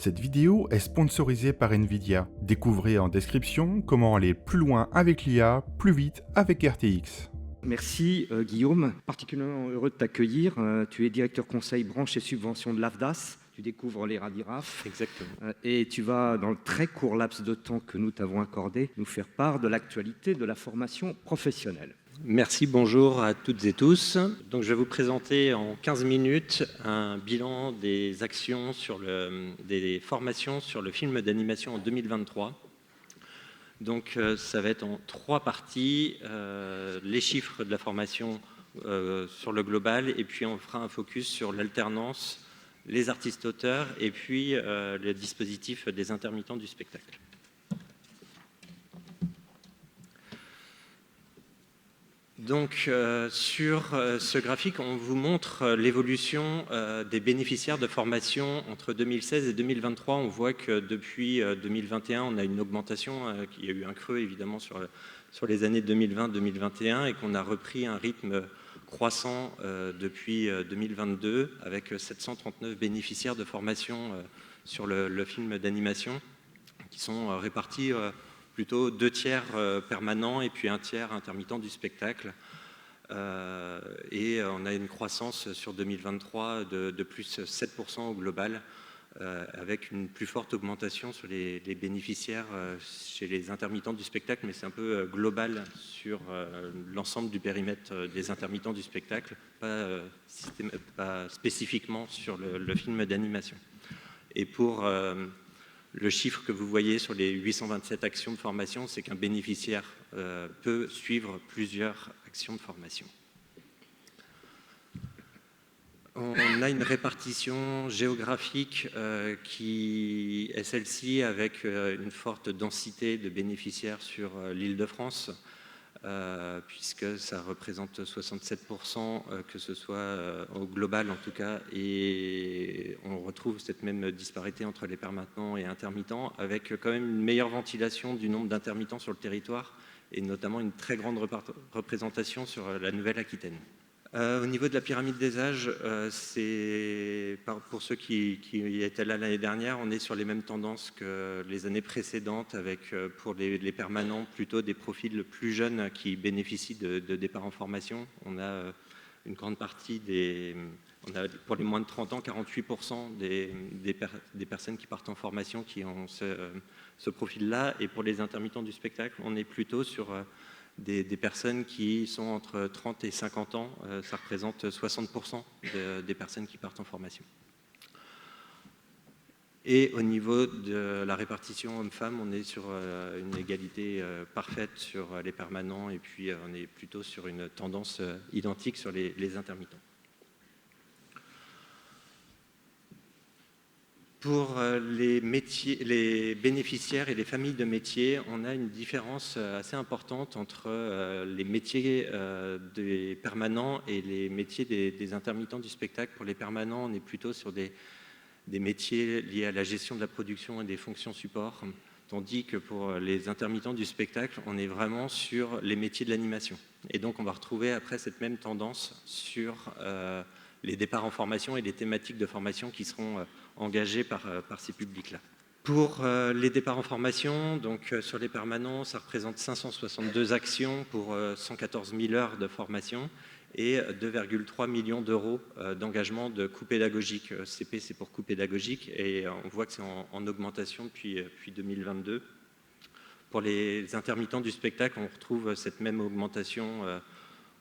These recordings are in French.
Cette vidéo est sponsorisée par Nvidia. Découvrez en description comment aller plus loin avec l'IA, plus vite avec RTX. Merci Guillaume, particulièrement heureux de t'accueillir. Tu es directeur conseil branche et subventions de l'AFDAS. Tu découvres les RADIRAF. Exactement. Et tu vas, dans le très court laps de temps que nous t'avons accordé, nous faire part de l'actualité de la formation professionnelle. Merci, bonjour à toutes et tous. Donc, je vais vous présenter en 15 minutes un bilan des actions des formations sur le film d'animation en 2023. Donc, ça va être en 3 parties, les chiffres de la formation sur le global, et puis on fera un focus sur l'alternance, les artistes-auteurs, et puis le dispositif des intermittents du spectacle. Donc, sur ce graphique, on vous montre l'évolution des bénéficiaires de formation entre 2016 et 2023. On voit que depuis 2021, on a une augmentation, il y a eu un creux évidemment sur les années 2020-2021 et qu'on a repris un rythme croissant depuis 2022 avec 739 bénéficiaires de formation sur le film d'animation qui sont répartis plutôt 2 tiers permanents et puis 1 tiers intermittent du spectacle. Et on a une croissance sur 2023 de plus 7% au global, avec une plus forte augmentation sur les bénéficiaires chez les intermittents du spectacle, mais c'est un peu global sur l'ensemble du périmètre des intermittents du spectacle, pas spécifiquement sur le film d'animation. Et pour le chiffre que vous voyez sur les 827 actions de formation, c'est qu'un bénéficiaire peut suivre plusieurs actions de formation. On a une répartition géographique qui est celle-ci avec une forte densité de bénéficiaires sur l'Île-de-France, puisque ça représente 67%, que ce soit au global en tout cas, et on retrouve cette même disparité entre les permanents et intermittents, avec quand même une meilleure ventilation du nombre d'intermittents sur le territoire, et notamment une très grande représentation sur la Nouvelle-Aquitaine. Au niveau de la pyramide des âges, pour ceux qui étaient là l'année dernière, on est sur les mêmes tendances que les années précédentes, avec pour les permanents plutôt des profils plus jeunes qui bénéficient de départ en formation. On a une grande partie on a pour les moins de 30 ans, 48% des personnes qui partent en formation qui ont ce profil-là. Et pour les intermittents du spectacle, on est plutôt sur des personnes qui sont entre 30 et 50 ans, ça représente 60% des personnes qui partent en formation. Et au niveau de la répartition homme-femme, on est sur une égalité parfaite sur les permanents, et puis on est plutôt sur une tendance identique sur les intermittents. Pour les bénéficiaires et les familles de métiers, on a une différence assez importante entre les métiers des permanents et les métiers des intermittents du spectacle. Pour les permanents, on est plutôt sur des métiers liés à la gestion de la production et des fonctions support, tandis que pour les intermittents du spectacle, on est vraiment sur les métiers de l'animation. Et donc on va retrouver après cette même tendance sur les départs en formation et les thématiques de formation qui seront engagés par ces publics-là. Pour les départs en formation, donc sur les permanents, ça représente 562 actions pour 114 000 heures de formation et 2,3 millions d'euros d'engagement de coûts pédagogiques. CP, c'est pour coûts pédagogiques, et on voit que c'est en augmentation depuis 2022. Pour les intermittents du spectacle, on retrouve cette même augmentation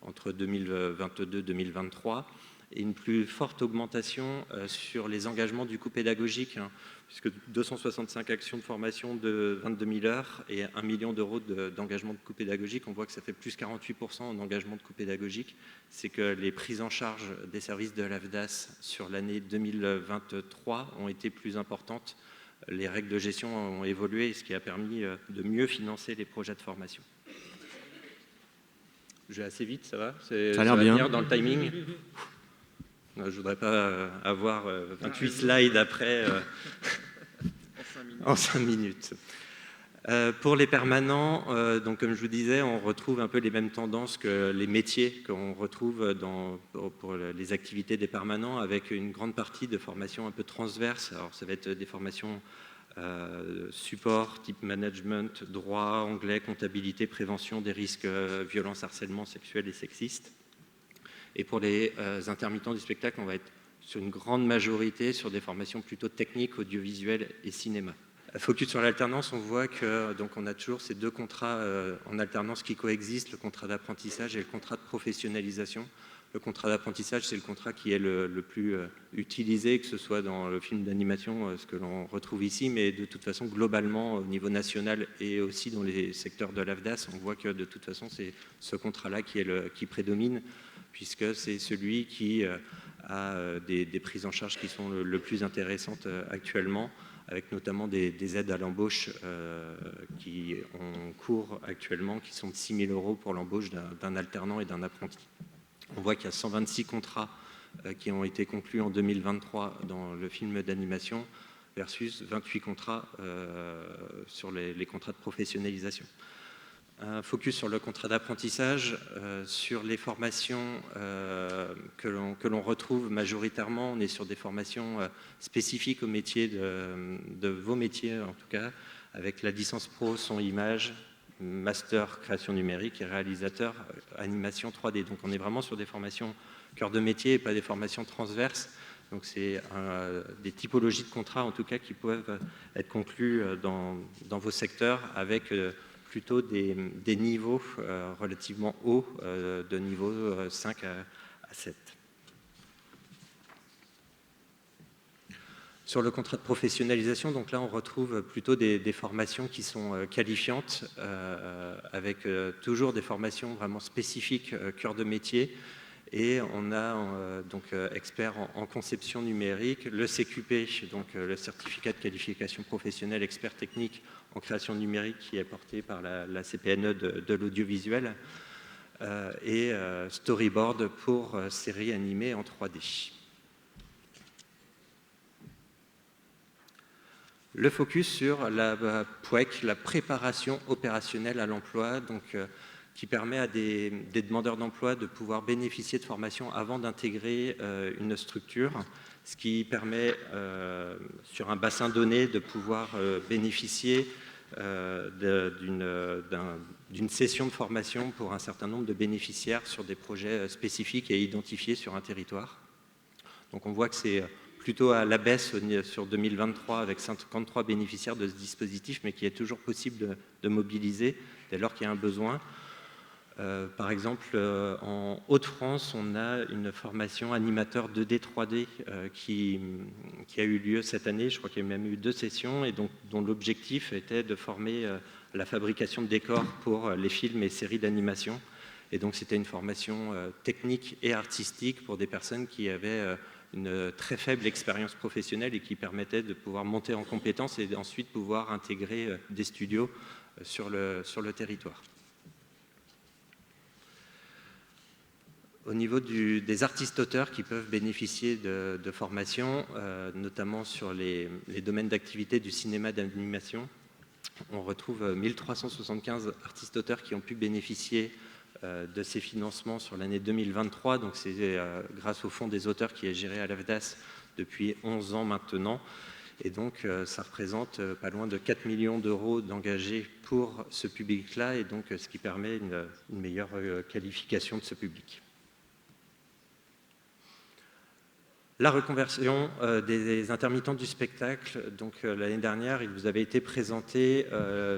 entre 2022 et 2023. Et une plus forte augmentation sur les engagements du coût pédagogique, puisque 265 actions de formation de 22 000 heures et 1 million d'euros d'engagement de coût pédagogique, on voit que ça fait plus 48% en engagement de coût pédagogique. C'est que les prises en charge des services de l'AFDAS sur l'année 2023 ont été plus importantes. Les règles de gestion ont évolué, ce qui a permis de mieux financer les projets de formation. Je vais assez vite, ça va? Ça a l'air bien. Dans le timing. Je ne voudrais pas avoir 28 slides après en 5 minutes. Pour les permanents, donc comme je vous disais, on retrouve un peu les mêmes tendances que les métiers qu'on retrouve pour les activités des permanents, avec une grande partie de formations un peu transverses. Alors ça va être des formations support, type management, droit, anglais, comptabilité, prévention des risques, violence, harcèlement sexuel et sexiste. Et pour les intermittents du spectacle, on va être sur une grande majorité sur des formations plutôt techniques, audiovisuelles et cinéma. Focus sur l'alternance, on voit que donc on a toujours ces deux contrats en alternance qui coexistent, le contrat d'apprentissage et le contrat de professionnalisation. Le contrat d'apprentissage, c'est le contrat qui est le plus utilisé, que ce soit dans le film d'animation, ce que l'on retrouve ici, mais de toute façon, globalement, au niveau national et aussi dans les secteurs de l'AFDAS, on voit que de toute façon, c'est ce contrat-là qui prédomine, puisque c'est celui qui a des prises en charge qui sont le plus intéressantes actuellement, avec notamment des aides à l'embauche qui ont cours actuellement, qui sont de 6 000 € pour l'embauche d'un alternant et d'un apprenti. On voit qu'il y a 126 contrats qui ont été conclus en 2023 dans le film d'animation versus 28 contrats sur les contrats de professionnalisation. Un focus sur le contrat d'apprentissage, sur les formations que l'on retrouve majoritairement. On est sur des formations spécifiques aux métiers de vos métiers, en tout cas, avec la licence pro son image, master création numérique et réalisateur animation 3D. Donc on est vraiment sur des formations cœur de métier et pas des formations transverses. Donc c'est des typologies de contrats, en tout cas, qui peuvent être conclus dans vos secteurs avec plutôt des niveaux relativement hauts, de niveau 5 à 7. Sur le contrat de professionnalisation, donc là on retrouve plutôt des formations qui sont qualifiantes, avec toujours des formations vraiment spécifiques, cœur de métier, et on a donc expert en conception numérique, le CQP, donc le certificat de qualification professionnelle expert technique en création numérique qui est porté par la CPNE de l'audiovisuel, et storyboard pour séries animées en 3D. Le focus sur la POEC, la préparation opérationnelle à l'emploi, donc qui permet à des demandeurs d'emploi de pouvoir bénéficier de formations avant d'intégrer une structure, ce qui permet sur un bassin donné de pouvoir bénéficier d'une session de formation pour un certain nombre de bénéficiaires sur des projets spécifiques et identifiés sur un territoire. Donc on voit que c'est plutôt à la baisse sur 2023 avec 53 bénéficiaires de ce dispositif, mais qui est toujours possible de mobiliser dès lors qu'il y a un besoin. Par exemple, en Hauts-de-France, on a une formation animateur 2D, 3D qui a eu lieu cette année. Je crois qu'il y a même eu 2 sessions, et donc, dont l'objectif était de former à la fabrication de décors pour les films et séries d'animation. Et donc c'était une formation technique et artistique pour des personnes qui avaient une très faible expérience professionnelle et qui permettait de pouvoir monter en compétences et ensuite pouvoir intégrer des studios sur le territoire. Au niveau des artistes-auteurs qui peuvent bénéficier de formations, notamment sur les domaines d'activité du cinéma d'animation, on retrouve 1375 artistes-auteurs qui ont pu bénéficier de ces financements sur l'année 2023. Donc c'est grâce au Fonds des auteurs qui est géré à l'AFDAS depuis 11 ans maintenant. Et donc ça représente pas loin de 4 millions d'euros d'engagés pour ce public-là, et donc ce qui permet une meilleure qualification de ce public. La reconversion des intermittents du spectacle. Donc l'année dernière, il vous avait été présenté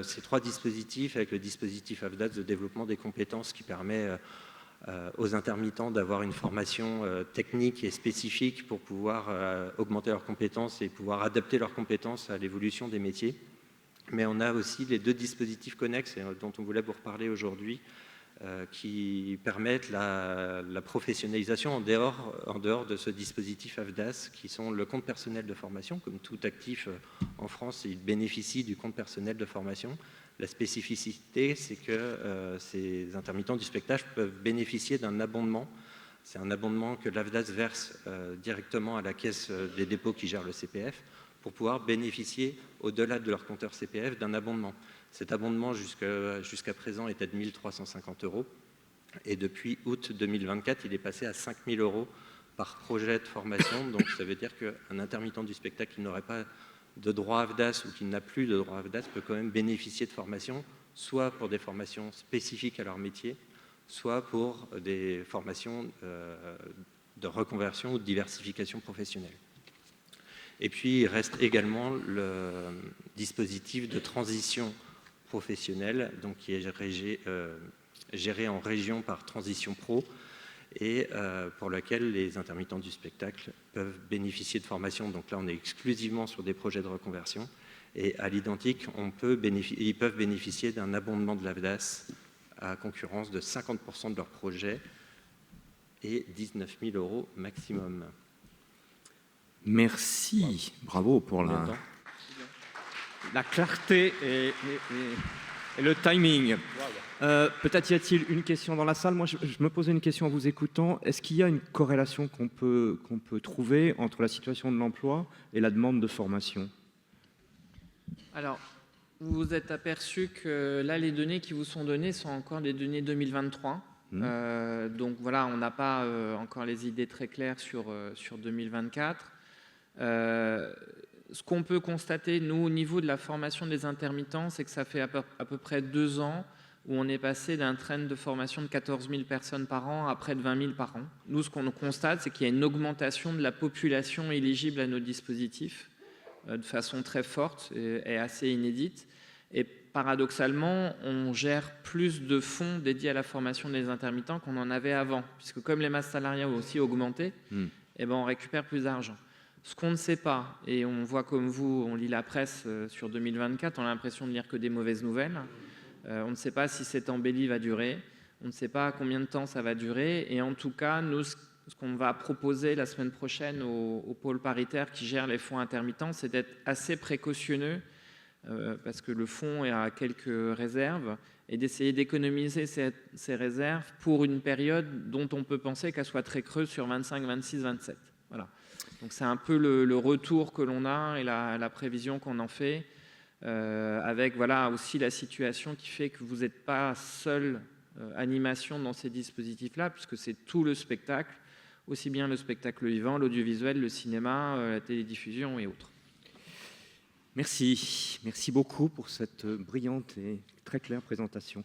ces 3 dispositifs, avec le dispositif AFDAS de développement des compétences qui permet aux intermittents d'avoir une formation technique et spécifique pour pouvoir augmenter leurs compétences et pouvoir adapter leurs compétences à l'évolution des métiers. Mais on a aussi les 2 dispositifs connexes dont on voulait vous reparler aujourd'hui, qui permettent la professionnalisation en dehors de ce dispositif AFDAS, qui sont le compte personnel de formation. Comme tout actif en France, il bénéficie du compte personnel de formation. La spécificité, c'est que ces intermittents du spectacle peuvent bénéficier d'un abondement. C'est un abondement que l'AFDAS verse directement à la caisse des dépôts qui gère le CPF, pour pouvoir bénéficier, au-delà de leur compteur CPF, d'un abondement. Cet abondement, jusqu'à présent, était de 1 350 €. Et depuis août 2024, il est passé à 5 000 € par projet de formation. Donc ça veut dire qu'un intermittent du spectacle qui n'aurait pas de droit à FDAS ou qui n'a plus de droit à FDAS peut quand même bénéficier de formations, soit pour des formations spécifiques à leur métier, soit pour des formations de reconversion ou de diversification professionnelle. Et puis il reste également le dispositif de transition professionnelle, donc qui est géré en région par Transition Pro, et pour lequel les intermittents du spectacle peuvent bénéficier de formations. Donc là, on est exclusivement sur des projets de reconversion. Et à l'identique, ils peuvent bénéficier d'un abondement de l'AFDAS à concurrence de 50% de leur projet et 19 000 € maximum. Merci, bravo pour la clarté et le timing. Peut-être y a-t-il une question dans la salle. Moi, je me posais une question en vous écoutant. Est-ce qu'il y a une corrélation qu'on peut trouver entre la situation de l'emploi et la demande de formation? Alors, vous vous êtes aperçu que là, les données qui vous sont données sont encore des données 2023. Donc voilà, on n'a pas encore les idées très claires sur 2024. Ce qu'on peut constater, nous, au niveau de la formation des intermittents, c'est que ça fait à peu près 2 ans où on est passé d'un trend de formation de 14 000 personnes par an à près de 20 000 par an. Nous, ce qu'on constate, c'est qu'il y a une augmentation de la population éligible à nos dispositifs de façon très forte et assez inédite. Et paradoxalement, on gère plus de fonds dédiés à la formation des intermittents qu'on en avait avant, puisque comme les masses salariales ont aussi augmenté, eh ben on récupère plus d'argent. Ce qu'on ne sait pas, et on voit comme vous, on lit la presse sur 2024, on a l'impression de lire que des mauvaises nouvelles. On ne sait pas si cette embellie va durer, on ne sait pas combien de temps ça va durer, et en tout cas, nous, ce qu'on va proposer la semaine prochaine au pôle paritaire qui gère les fonds intermittents, c'est d'être assez précautionneux, parce que le fonds est à quelques réserves, et d'essayer d'économiser ces réserves pour une période dont on peut penser qu'elle soit très creuse sur 25, 26, 27. Voilà. Donc c'est un peu le retour que l'on a et la prévision qu'on en fait, avec voilà, aussi la situation qui fait que vous n'êtes pas seule animation dans ces dispositifs-là, puisque c'est tout le spectacle, aussi bien le spectacle vivant, l'audiovisuel, le cinéma, la télédiffusion et autres. Merci beaucoup pour cette brillante et très claire présentation.